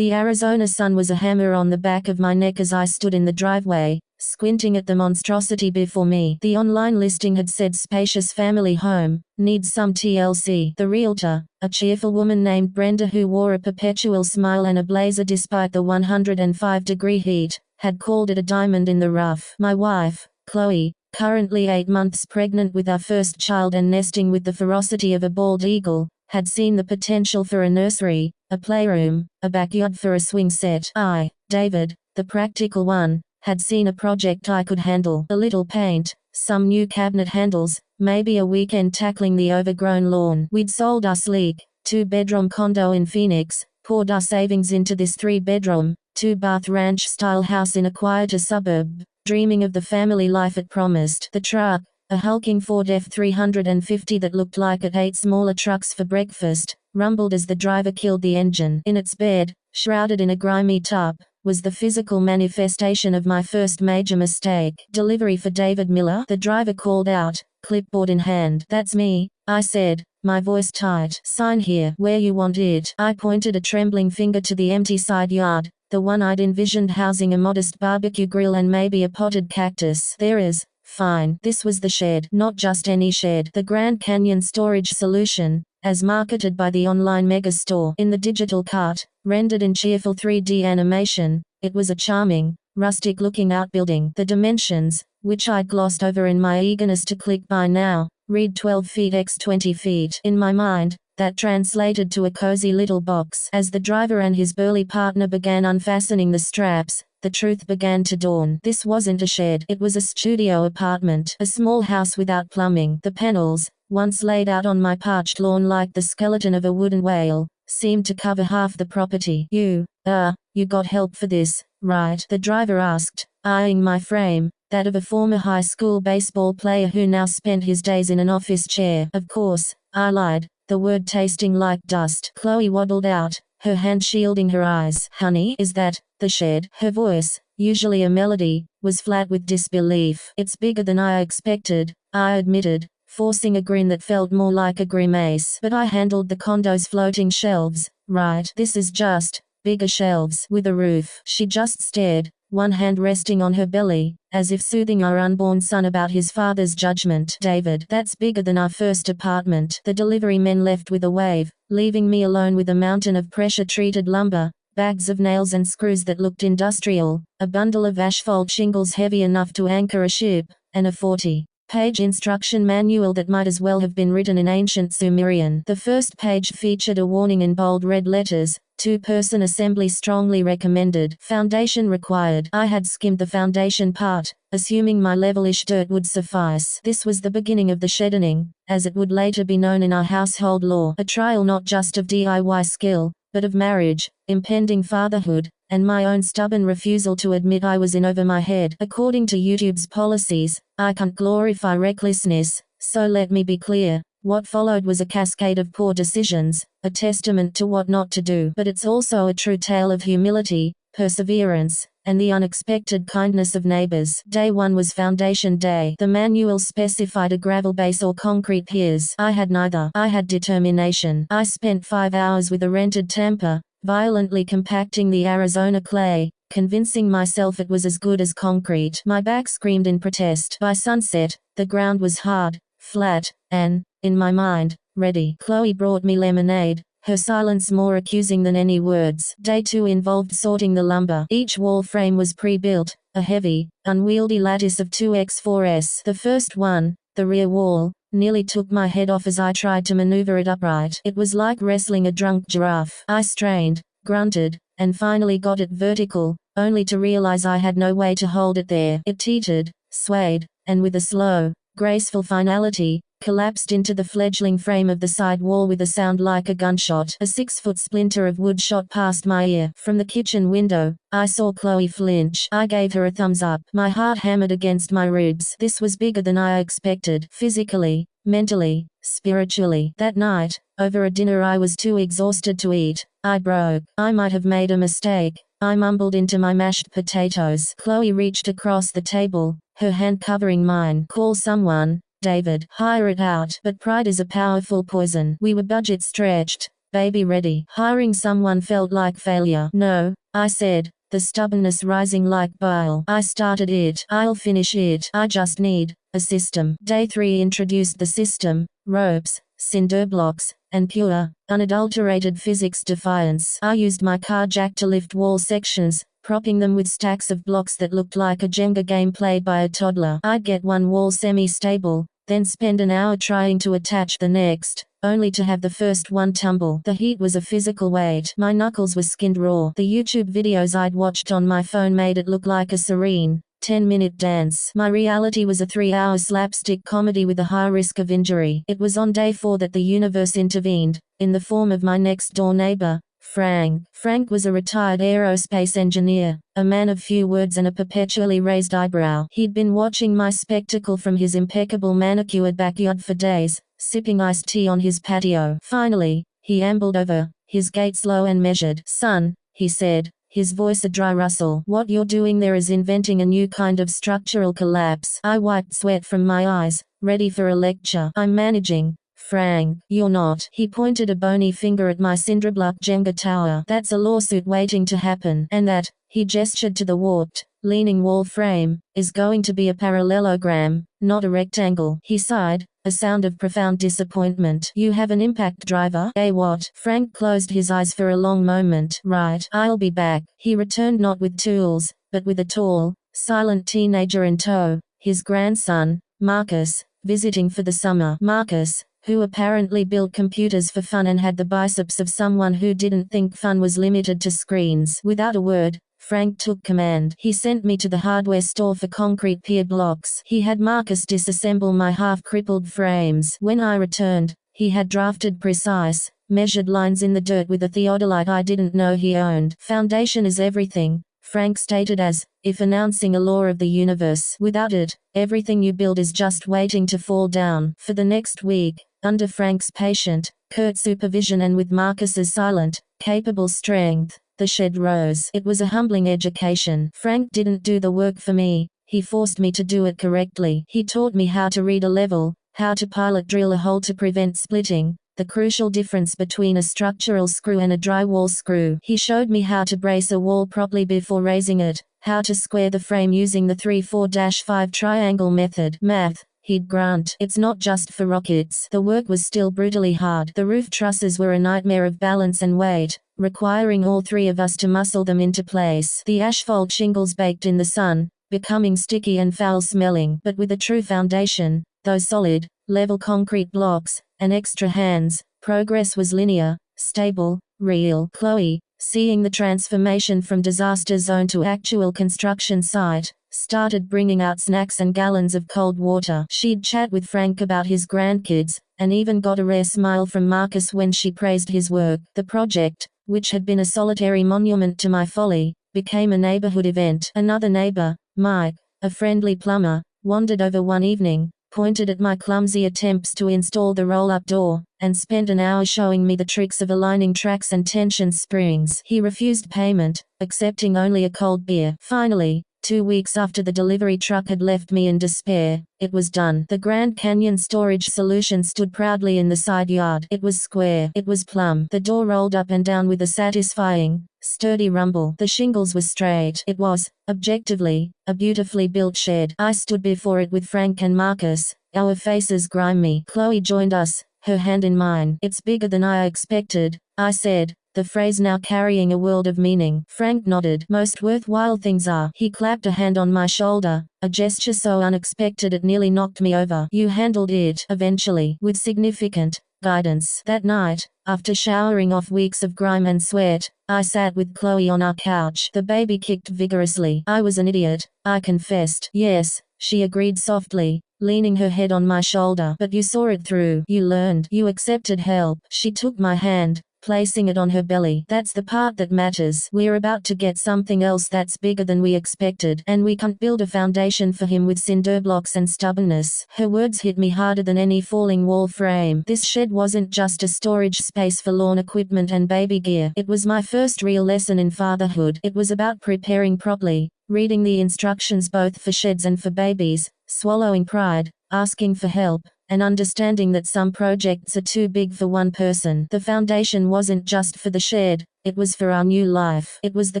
The Arizona sun was a hammer on the back of my neck as I stood in the driveway, squinting at the monstrosity before me. The online listing had said spacious family home, needs some TLC. The realtor, a cheerful woman named Brenda who wore a perpetual smile and a blazer despite the 105-degree heat, had called it a diamond in the rough. My wife, Chloe, currently 8 months pregnant with our first child and nesting with the ferocity of a bald eagle, had seen the potential for a nursery, a playroom, a backyard for a swing set. I, David, the practical one, had seen a project I could handle. A little paint, some new cabinet handles, maybe a weekend tackling the overgrown lawn. We'd sold our sleek, 2-bedroom condo in Phoenix, poured our savings into this 3-bedroom, 2-bath ranch-style house in a quieter suburb, dreaming of the family life it promised. The truck, a hulking Ford F-350 that looked like it ate smaller trucks for breakfast, rumbled as the driver killed the engine. In its bed, shrouded in a grimy tarp, was the physical manifestation of my first major mistake. Delivery for David Miller, the driver called out, clipboard in hand. That's me, I said, my voice tight. Sign here, where you want it. I pointed a trembling finger to the empty side yard, the one I'd envisioned housing a modest barbecue grill and maybe a potted cactus. There is. Fine. This was the shed. Not just any shed. The Grand Canyon storage solution, as marketed by the online megastore. In the digital cart, rendered in cheerful 3D animation, it was a charming, rustic-looking outbuilding. The dimensions, which I'd glossed over in my eagerness to click buy now, read 12 feet x 20 feet. In my mind, that translated to a cozy little box. As the driver and his burly partner began unfastening the straps, the truth began to dawn. This wasn't a shed. It was a studio apartment. A small house without plumbing. The panels, once laid out on my parched lawn like the skeleton of a wooden whale, seemed to cover half the property. You got help for this, right? The driver asked, eyeing my frame, that of a former high school baseball player who now spent his days in an office chair. Of course, I lied, the word tasting like dust. Chloe waddled out, her hand shielding her eyes. Honey, is that the shed? Her voice, usually a melody, was flat with disbelief. It's bigger than I expected, I admitted, forcing a grin that felt more like a grimace. But I handled the condo's floating shelves, right? This is just bigger shelves with a roof. She just stared, one hand resting on her belly, as if soothing our unborn son about his father's judgment. David, that's bigger than our first apartment. The delivery men left with a wave, leaving me alone with a mountain of pressure-treated lumber, bags of nails and screws that looked industrial, a bundle of asphalt shingles heavy enough to anchor a ship, and a 40-page instruction manual that might as well have been written in ancient Sumerian. The first page featured a warning in bold red letters, 2-person assembly strongly recommended. Foundation required. I had skimmed the foundation part, assuming my levelish dirt would suffice. This was the beginning of the sheddening, as it would later be known in our household lore. A trial not just of DIY skill, but of marriage, impending fatherhood, and my own stubborn refusal to admit I was in over my head. According to YouTube's policies, I can't glorify recklessness, so let me be clear. What followed was a cascade of poor decisions, a testament to what not to do. But it's also a true tale of humility, perseverance, and the unexpected kindness of neighbors. Day 1 was foundation day. The manual specified a gravel base or concrete piers. I had neither. I had determination. I spent 5 hours with a rented tamper, violently compacting the Arizona clay, convincing myself it was as good as concrete. My back screamed in protest. By sunset, the ground was hard, flat, and, in my mind, ready. Chloe brought me lemonade, her silence more accusing than any words. Day 2 involved sorting the lumber. Each wall frame was pre-built, a heavy, unwieldy lattice of 2x4s. The first one, the rear wall, nearly took my head off as I tried to maneuver it upright. It was like wrestling a drunk giraffe. I strained, grunted, and finally got it vertical, only to realize I had no way to hold it there. It teetered, swayed, and with a slow, graceful finality, collapsed into the fledgling frame of the side wall with a sound like a gunshot. A 6-foot splinter of wood shot past my ear. From the kitchen window, I saw Chloe flinch. I gave her a thumbs up. My heart hammered against my ribs. This was bigger than I expected. Physically, mentally, spiritually. That night, over a dinner I was too exhausted to eat, I broke. I might have made a mistake, I mumbled into my mashed potatoes. Chloe reached across the table, her hand covering mine. Call someone, David. Hire it out. But pride is a powerful poison. We were budget stretched, Baby ready. Hiring someone felt like failure. No, I said, the stubbornness rising like bile. I started it. I'll finish it. I just need a system. Day 3 introduced the system, ropes, cinder blocks, and pure, unadulterated physics defiance. I used my car jack to lift wall sections, propping them with stacks of blocks that looked like a Jenga game played by a toddler. I'd get one wall semi-stable, then spend an hour trying to attach the next, only to have the first one tumble. The heat was a physical weight. My knuckles were skinned raw. The YouTube videos I'd watched on my phone made it look like a serene, 10-minute dance. My reality was a 3-hour slapstick comedy with a high risk of injury. It was on day 4 that the universe intervened, in the form of my next-door neighbor, Frank. Frank was a retired aerospace engineer, a man of few words and a perpetually raised eyebrow. He'd been watching my spectacle from his impeccable manicured backyard for days, sipping iced tea on his patio. Finally, he ambled over, his gait slow and measured. "Son," he said, his voice a dry rustle. "What you're doing there is inventing a new kind of structural collapse." I wiped sweat from my eyes, ready for a lecture. "I'm managing, Frank." "You're not." He pointed a bony finger at my cinderblock Jenga tower. "That's a lawsuit waiting to happen. And that," he gestured to the warped, leaning wall frame, "is going to be a parallelogram, not a rectangle." He sighed, a sound of profound disappointment. "You have an impact driver?" "Eh, what?" Frank closed his eyes for a long moment. "Right. I'll be back." He returned not with tools, but with a tall, silent teenager in tow, his grandson, Marcus, visiting for the summer. Marcus, who apparently built computers for fun and had the biceps of someone who didn't think fun was limited to screens. Without a word, Frank took command. He sent me to the hardware store for concrete pier blocks. He had Marcus disassemble my half-crippled frames. When I returned, he had drafted precise, measured lines in the dirt with a theodolite I didn't know he owned. "Foundation is everything," Frank stated as if announcing a law of the universe. "Without it, everything you build is just waiting to fall down." For the next week, under Frank's patient, curt supervision and with Marcus's silent, capable strength, the shed rose. It was a humbling education. Frank didn't do the work for me, he forced me to do it correctly. He taught me how to read a level, how to pilot drill a hole to prevent splitting, the crucial difference between a structural screw and a drywall screw. He showed me how to brace a wall properly before raising it, how to square the frame using the 3-4-5 triangle method. "Math," he'd grunt. "It's not just for rockets." The work was still brutally hard. The roof trusses were a nightmare of balance and weight, requiring all 3 of us to muscle them into place. The asphalt shingles baked in the sun, becoming sticky and foul-smelling. But with a true foundation, those solid, level concrete blocks, and extra hands, progress was linear, stable, real. Chloe, seeing the transformation from disaster zone to actual construction site, started bringing out snacks and gallons of cold water. She'd chat with Frank about his grandkids, and even got a rare smile from Marcus when she praised his work. The project, which had been a solitary monument to my folly, became a neighborhood event. Another neighbor, Mike, a friendly plumber, wandered over one evening, pointed at my clumsy attempts to install the roll-up door, and spent an hour showing me the tricks of aligning tracks and tension springs. He refused payment, accepting only a cold beer. Finally, 2 weeks after the delivery truck had left me in despair, it was done. The Grand Canyon storage solution stood proudly in the side yard. It was square. It was plumb. The door rolled up and down with a satisfying, sturdy rumble. The shingles were straight. It was, objectively, a beautifully built shed. I stood before it with Frank and Marcus, our faces grimy. Chloe joined us, her hand in mine. "It's bigger than I expected," I said, the phrase now carrying a world of meaning. Frank nodded. "Most worthwhile things are." He clapped a hand on my shoulder, a gesture so unexpected it nearly knocked me over. "You handled it," eventually, with significant guidance. That night, after showering off weeks of grime and sweat, I sat with Chloe on our couch. The baby kicked vigorously. "I was an idiot," I confessed. "Yes," she agreed softly, leaning her head on my shoulder. "But you saw it through. You learned. You accepted help." She took my hand, placing it on her belly. "That's the part that matters. We're about to get something else that's bigger than we expected, and we can't build a foundation for him with cinder blocks and stubbornness." Her words hit me harder than any falling wall frame. This shed wasn't just a storage space for lawn equipment and baby gear. It was my first real lesson in fatherhood. It was about preparing properly, reading the instructions both for sheds and for babies, swallowing pride, asking for help, and understanding that some projects are too big for one person. The foundation wasn't just for the shed, it was for our new life. It was the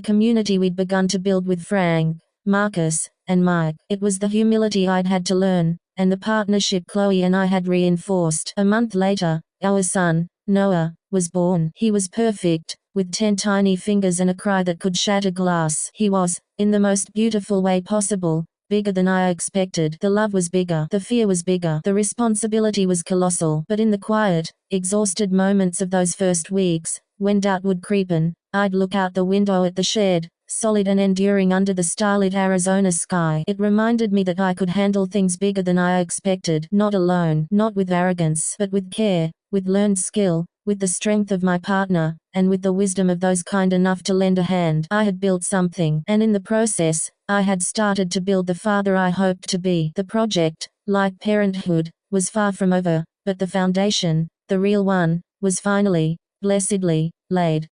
community we'd begun to build with Frank, Marcus, and Mike. It was the humility I'd had to learn, and the partnership Chloe and I had reinforced. A month later, our son, Noah, was born. He was perfect, with 10 tiny fingers and a cry that could shatter glass. He was, in the most beautiful way possible, bigger than I expected. The love was bigger. The fear was bigger. The responsibility was colossal. But in the quiet, exhausted moments of those first weeks, when doubt would creep in, I'd look out the window at the shed, solid and enduring under the starlit Arizona sky. It reminded me that I could handle things bigger than I expected. Not alone, not with arrogance, but with care, with learned skill, with the strength of my partner, and with the wisdom of those kind enough to lend a hand. I had built something, and in the process, I had started to build the father I hoped to be. The project, like parenthood, was far from over, but the foundation, the real one, was finally, blessedly, laid.